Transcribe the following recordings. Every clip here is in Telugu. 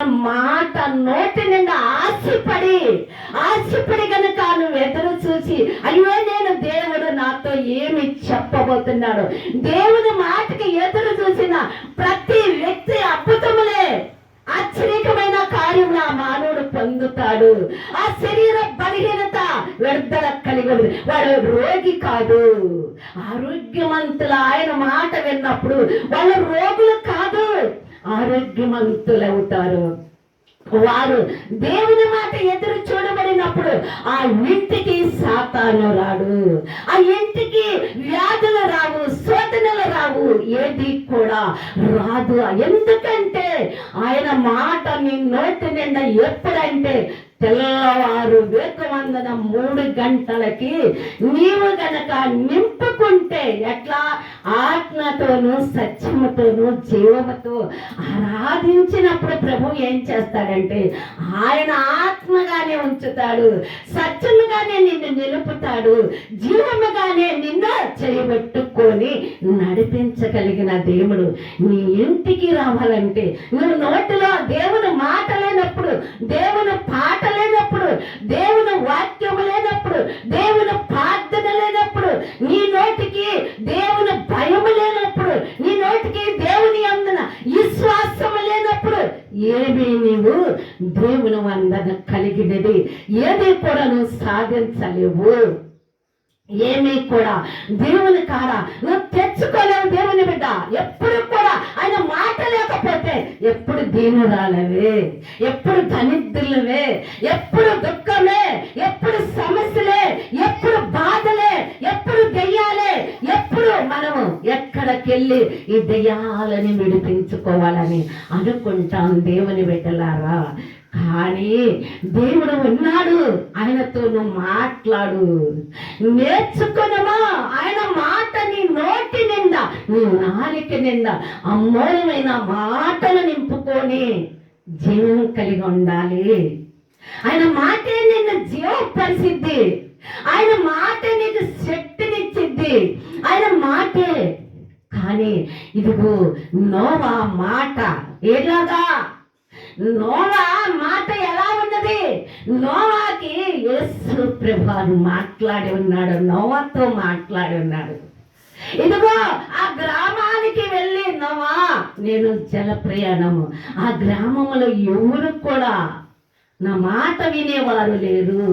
మాట నోటి నిండా ఆశపడి కనుక నువ్వు ఎదురు చూసి అయ్యో నేను దేవుడు నాతో ఏమి చెప్పబోతున్నాడు, దేవుని మాటకి ఎదురు చూసిన ప్రతి వ్యక్తి అద్భుతములే ఆశ్చర్యకమైన కార్యం ఆ మానవుడు పొందుతాడు. ఆ శరీర బలహీనత విడుదల కలిగి వాడు రోగి కాదు, ఆరోగ్యవంతుల ఆయన మాట విన్నప్పుడు వాళ్ళు రోగులు కాదు, ఆరోగ్యవంతులవుతారు. వారు దేవుని మాట ఎదురు చూడబడినప్పుడు ఆ ఇంటికి సాతాను రాడు, ఆ ఇంటికి వ్యాధులు రావు, శోధనలు రావు, ఏది కూడా రాదు. ఎందుకంటే ఆయన మాట నీ నోటి నిండా ఎప్పుడంటే తెల్లవారు వేకువందన 3 గంటలకి నీవు గనక నింపుకుంటే ఎట్లా ఆత్మతోనూ సత్యముతోనూ జీవముతో ఆరాధించినప్పుడు ప్రభు ఏం చేస్తాడంటే ఆయన ఆత్మగానే ఉంచుతాడు, సత్యముగానే నిన్ను నిలుపుతాడు, జీవముగానే నిన్ను చేయబెట్టుకొని నడిపించగలిగిన దేవుడు నీ ఇంటికి రావాలంటే నువ్వు నోటిలో దేవుని మాట లేనప్పుడు, దేవుని పాట లేనప్పుడు, దేవుని వాక్యము లేనప్పుడు, దేవుని ప్రార్థన లేనప్పుడు, నీ నోటికి దేవుని భయము లేనప్పుడు, నీ నోటికి దేవుని అందున విశ్వాసము లేనప్పుడు ఏమీ నీవు దేవుని వందన కలిగినది ఏది కూడా నువ్వు సాధించలేవు. ఏమీ కూడా దేవుని కాడ నువ్వు తెచ్చుకోలేవు. దేవుని బిడ్డ ఎప్పుడు కూడా ఆయన మాట లేకపోతే ఎప్పుడు దీనురాలవే, ఎప్పుడు దరిద్రులవే, ఎప్పుడు దుఃఖమే, ఎప్పుడు సమస్యలే, ఎప్పుడు బాధలే, ఎప్పుడు దెయ్యాలే, ఎప్పుడు మనము ఎక్కడికెళ్ళి ఈ దెయ్యాలని విడిపించుకోవాలని అనుకుంటాం దేవుని బిడ్డలారా. కానీ దేవుడు ఉన్నాడు, ఆయనతో నువ్వు మాట్లాడు, నేర్చుకునమా ఆయన మాట నీ నోటి నిండా, నీ నాలిక నిండా అమూల్యమైన మాటలు నింపుకొని జీవం కలిగి ఉండాలి. ఆయన మాటే నిన్ను జీవపరిచిద్ది, ఆయన మాట నీకు శక్తినిచ్చిద్ది, ఆయన మాటే. కానీ ఇదిగో నోవా మాట ఎలాగా, నోవా మాట ఎలా ఉన్నది? నోవాకి యేసు ప్రభువు మాట్లాడి ఉన్నాడు, నోవాతో మాట్లాడి ఉన్నాడు. ఇదిగో ఆ గ్రామానికి వెళ్ళి నోవా నేను జల ప్రయాణము, ఆ గ్రామంలో ఎవరు కూడా నా మాట వినేవారు లేరు,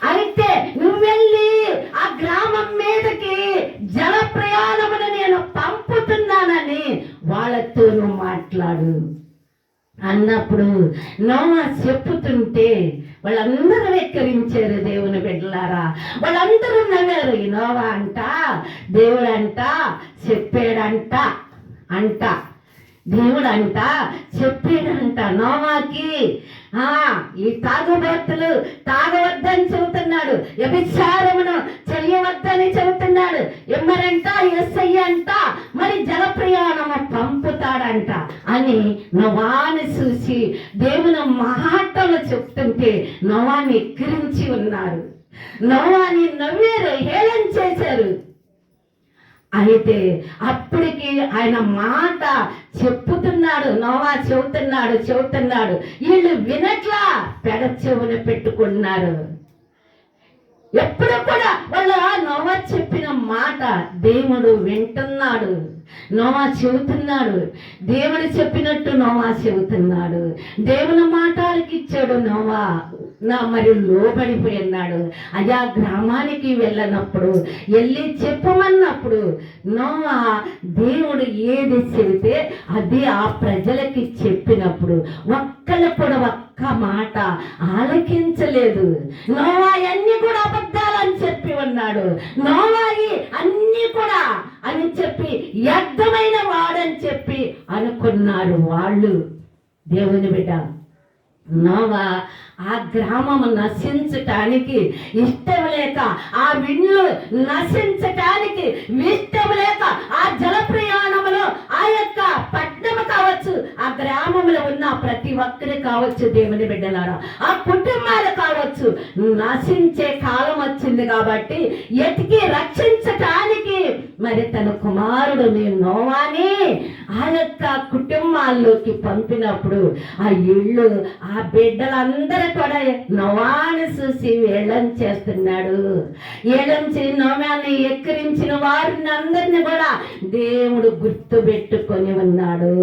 అయితే నువ్వు వెళ్ళి ఆ గ్రామం మీదకి జల ప్రయాణమును నేను పంపుతున్నానని వాళ్ళతో నువ్వు మాట్లాడు అన్నప్పుడు నోవా చెప్పుతుంటే వాళ్ళందరూ వెక్కరించారు దేవుని బిడ్డలారా. వాళ్ళందరూ నవ్వారు. ఈ నోవా అంట దేవుడు అంట చెప్పాడంట దేవుడు అంట చెప్పాడంట నోవాకి ఈ తాగుబోతులు తాగవద్దని చెబుతున్నాడు, వ్యభిచారమును చెయ్యవద్దని చెబుతున్నాడు, ఎమ్మరంట యేసయ్య అంట మరి జల ప్రయాణము పంపుతాడంట అని నోవాని చూసి దేవుని మాటలు చెప్తుంటే నోవాని ఎక్కిరించి ఉన్నారు, నోవాని నవ్వారు, హేళన చేశారు. అయితే అప్పటికి ఆయన మాట చెప్పుతున్నాడు, నోవా చెబుతున్నాడు, వీళ్ళు వినట్లా పెడ చెవున పెట్టుకున్నారు. ఎప్పుడు కూడా వాళ్ళ నోవా చెప్పిన మాట దేవుడు వింటున్నాడు, నోవా చెబుతున్నాడు, దేవుడు చెప్పినట్టు నోవా చెబుతున్నాడు, దేవుని మాటలకి ఇచ్చాడు నోవా మరి లోబడిపోయినాడు. అయ్యా గ్రామానికి వెళ్ళినప్పుడు వెళ్ళి చెప్పమన్నప్పుడు నోవా దేవుడు ఏది చెబితే అది ఆ ప్రజలకి చెప్పినప్పుడు ఒక్కళ్ళు కూడా ఒక్క మాట ఆలకించలేదు. నోవా అన్ని కూడా అబద్ధాలని చెప్పి ఉన్నాడు, నోవాయి అన్ని కూడా అని చెప్పి వ్యర్థమైన వాడని చెప్పి అనుకున్నారు వాళ్ళు. దేవుని బిడ్డ నోవా ఆ గ్రామం నశించటానికి ఇష్టం లేక, ఆ విండ్లు నశించటానికి ఇష్టం లేక ఆ జల ప్రయాణంలో ఆ యొక్క పట్టణము కావచ్చు, ఆ గ్రామంలో ఉన్న ప్రతి ఒక్కరు కావచ్చు దేవుని బిడ్డలారా, ఆ కుటుంబాలు కావచ్చు, నశించే కాలం వచ్చింది కాబట్టి ఎతికి రక్షించటానికి మరి తన కుమారుడు నోవాని ఆ యొక్క కుటుంబాల్లోకి పంపినప్పుడు ఆ ఇళ్ళు ఆ బిడ్డలందరూ కూడా నోవాని చూసి వేళం చేస్తున్నాడు. ఏళంచి నోవాని ఎక్కిరించిన వారిని అందరిని కూడా దేవుడు గుర్తు పెట్టుకొని ఉన్నాడు.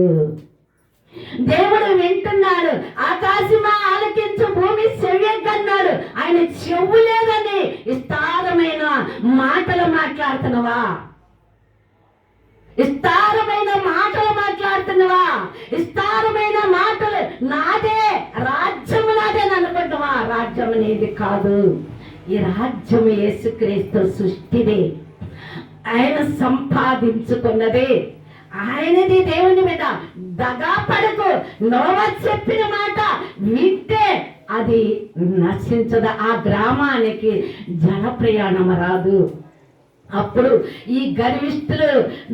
దేవుడు వింటున్నాడు. ఆకాశమా ఆలకించు, భూమి చెవియొగ్గన్నాడు. ఆయన చెవు లేదని విస్తారమైన మాటలు మాట్లాడుతున్నావా? విస్తారమైన మాటలు మాట్లాడుతున్నావా? విస్తారమైన మాటలు నాదే, రాజ్యము నాదే అనుకుంటున్నావా? రాజ్యం అనేది కాదు. ఈ రాజ్యం యేసుక్రీస్తు సృష్టిదే, ఆయన సంపాదించుకున్నదే, ఆయనది. దేవుని మీద దగా పడకు. నోవా చెప్పిన మాట వింటే అది నశించదు. ఆ గ్రామానికి జల ప్రయాణం రాదు. అప్పుడు ఈ గర్విష్ఠులు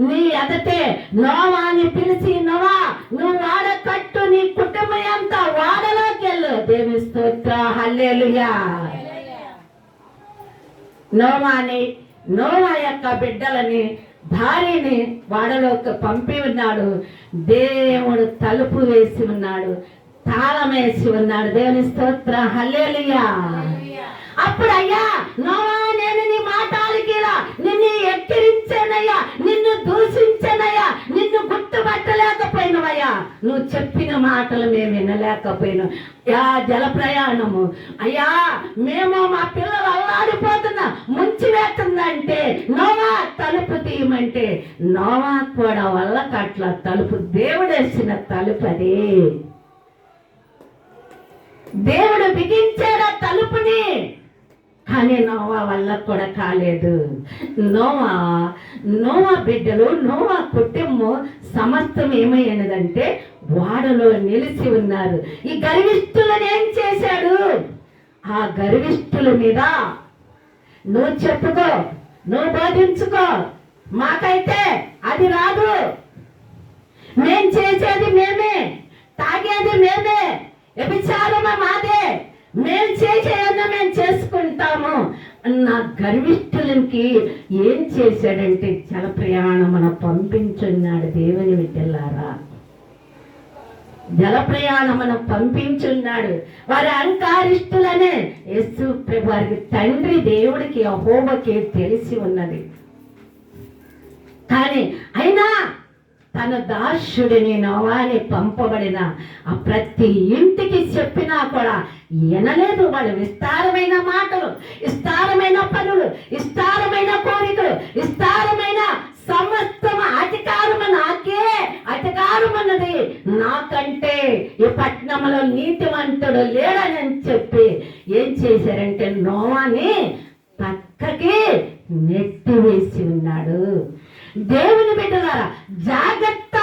నీ ఎదటే నోవాని పిలిచి, నోవా నువ్వు వాడ కట్టు, నీ కుటుంబం అంతా వాడలోకి వెళ్ళు. దేవుని స్తోత్ర, హల్లెలూయా. నోవా యొక్క బిడ్డలని, భార్యని వాడలోకి పంపి ఉన్నాడు. దేవుడు తలుపు వేసి ఉన్నాడు, తాళం వేసి ఉన్నాడు. దేవుని స్తోత్ర, హల్లెలూయా. అప్పుడు అయ్యా నోవా, నేను నీ మాటలకి నిన్ను ఎక్కిరించానయ్యా, నిన్ను దూషించానయ్యా, నిన్ను గుర్తుపట్టలేకపోయినవయ్యా, నువ్వు చెప్పిన మాటలు మేము వినలేకపోయినాం. యా జల ప్రయాణము అయ్యా, మేము మా పిల్లలు అల్లాడిపోతున్నా, ముంచి వేస్తుందంటే నోవా తలుపు తీయమంటే నోవా కూడా వల్ల కట్ల తలుపు, దేవుడేసిన తలుపు అదే. దేవుడు బిగించాడు ఆ తలుపుని, కానీ నోవా వల్ల కూడా కాలేదు. నోవా బిడ్డలు, నోవా కుటుంబం సమస్తం ఏమైనదంటే వాడలో నిలిచి ఉన్నారు. ఈ గర్విష్ఠులను ఏం చేశాడు? ఆ గర్విష్ఠుల మీద నువ్వు చెప్పుకో, నువ్వు బోధించుకో, మాకైతే అది రాదు, మేం చేసేది మేమే, తాగేది మేమే, వ్యభిచారము మాదే, మేము చేసేయన్నా మేము చేసుకుంటాము అన్న గర్విష్ఠులకి ఏం చేశాడంటే జల ప్రయాణం పంపించున్నాడు. దేవుని బిడ్డలారా, జల ప్రయాణం పంపించున్నాడు. వారి అహంకారిష్ఠులనే యేసు ప్రభు వారికి తండ్రి దేవుడికి యెహోవాకి తెలిసి ఉన్నది. కానీ అయినా తన దాసుడిని నోవాని పంపబడిన ఆ ప్రతి ఇంటికి చెప్పినా కూడా వినలేదు. వాళ్ళు విస్తారమైన మాటలు, విస్తారమైన పనులు, విస్తారమైన కోరికలు, విస్తారమైన సమస్తం అధికారము నాకే, అధికారమన్నది నాకంటే ఈ పట్టణంలో నీతివంతుడు లేడని చెప్పి ఏం చేశారంటే నోవాని పక్కకి నెట్టివేసి ఉన్నాడు. దేవుని బిడ్డలారా, జాగ్రత్త,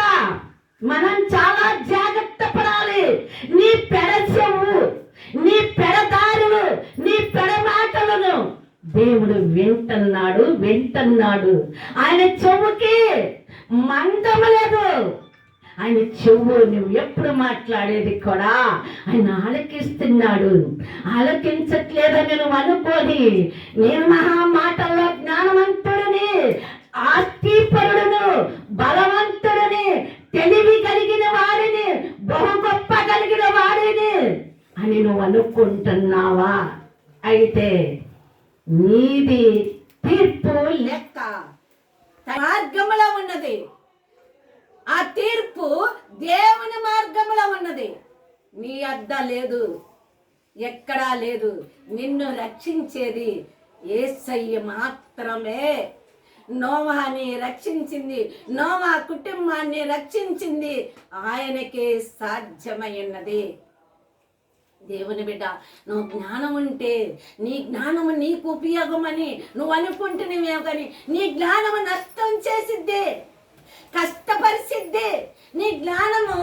మనం చాలా జాగ్రత్త పడాలి. నీ పెడచెవు, నీ పెడదారులు, నీ పెడ మాటలను దేవుడు వింటున్నాడు. ఆయన చెవుకి మందం లేదు. ఆయన చెవు నువ్వు ఎప్పుడు మాట్లాడేది కూడా ఆయన ఆలకిస్తున్నాడు. ఆలకించట్లేదని నువ్వు అనుకోని, నేను మహా మాటల్లో జ్ఞానవంతుడిని, ఆస్తిపరుడును, బలవంతుడిని, తెలివి కలిగిన వాడిని, బహు గొప్ప కలిగిన వాడిని అని నువ్వు అనుకుంటున్నావా? అయితే నీది తీర్పు లెక్క మార్గంలో ఉన్నది. ఆ తీర్పు దేవుని మార్గంలో ఉన్నది. నీ అద్ద లేదు, ఎక్కడా లేదు. నిన్ను రక్షించేది యేసయ్య మాత్రమే. నోవాని రక్షించింది, నోవా కుటుంబాన్ని రక్షించింది ఆయనకే సాధ్యమై ఉన్నది. దేవుని బిడ్డ, నువ్వు జ్ఞానం ఉంటే నీ జ్ఞానము నీకు ఉపయోగమని నువ్వు అనుకుంటున్నావేమో, కానీ నీ జ్ఞానము నష్టం చేసిద్ది, కష్టపరిచిద్ది. నీ జ్ఞానము,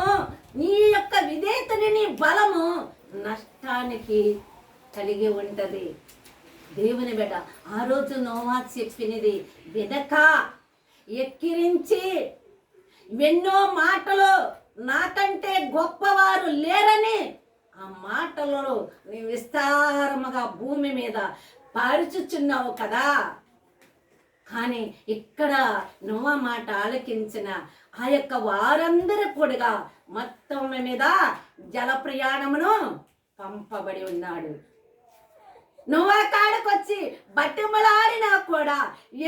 నీ యొక్క విధేయతని, నీ బలము నష్టానికి కలిగి ఉంటది. దేవుని బిడ్డ, ఆ రోజు నోవా చెప్పినది వినక, ఎక్కిరించి, ఎన్నో మాటలు నాకంటే గొప్పవారు లేరని ఆ మాటలలో నీ విస్తారముగా భూమి మీద పారుచుచున్నావు కదా. కానీ ఇక్కడ నోవా మాట ఆలకించిన ఆ యొక్క వారందరూ కూడా మొత్తం మీద జల ప్రయాణమును పంపబడి ఉన్నాడు. నోవా కాడకొచ్చి బతిమలాడినా కూడా,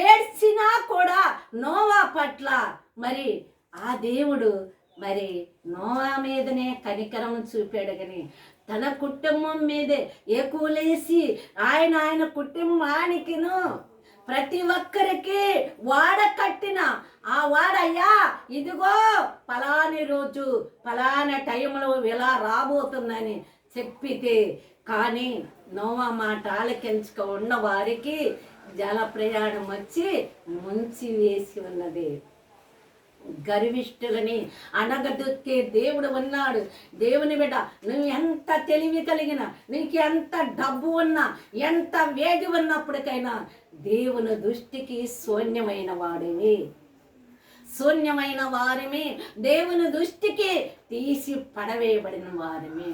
ఏడ్చినా కూడా నోవా పట్ల మరి ఆ దేవుడు మరి నోవా మీదనే కనికరం చూపాడు. కానీ తన కుటుంబం మీదే ఏకూలేసి ఆయన కుటుంబానికిను ప్రతి ఒక్కరికి వాడ కట్టిన ఆ వాడయ్యా ఇదిగో పలాని రోజు పలానా టైంలో ఇలా రాబోతుందని చెప్పితే, కానీ నోవా మాట ఆలకించక ఉన్న వారికి జల ప్రయాణం వచ్చి ముంచి వేసి ఉన్నది. గర్విష్ఠులని అనగదొక్కే దేవుడు ఉన్నాడు. దేవుని బిడ్డ, నువ్వు ఎంత తెలివి కలిగిన, నీకు ఎంత డబ్బు ఉన్నా, ఎంత వేడి ఉన్నప్పటికైనా దేవుని దృష్టికి శూన్యమైన వాడివి. శూన్యమైన వారిని దేవుని దృష్టికి తీసి పడవేయబడిన వారిని.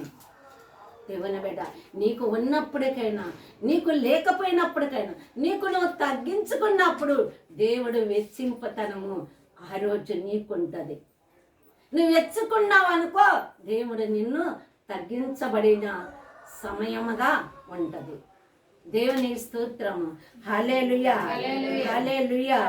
దేవుని బిడ్డ, నీకు ఉన్నప్పటికైనా, నీకు లేకపోయినప్పటికైనా, నీకు నువ్వు తగ్గించుకున్నప్పుడు దేవుడు వెచ్చింపతనము ఆ రోజు నీకుంటుంది. నువ్వు వెచ్చుకున్నావు అనుకో, దేవుడు నిన్ను తగ్గించబడిన సమయముగా ఉంటది. దేవుని స్తోత్రము. హల్లెలూయా, హల్లెలూయా.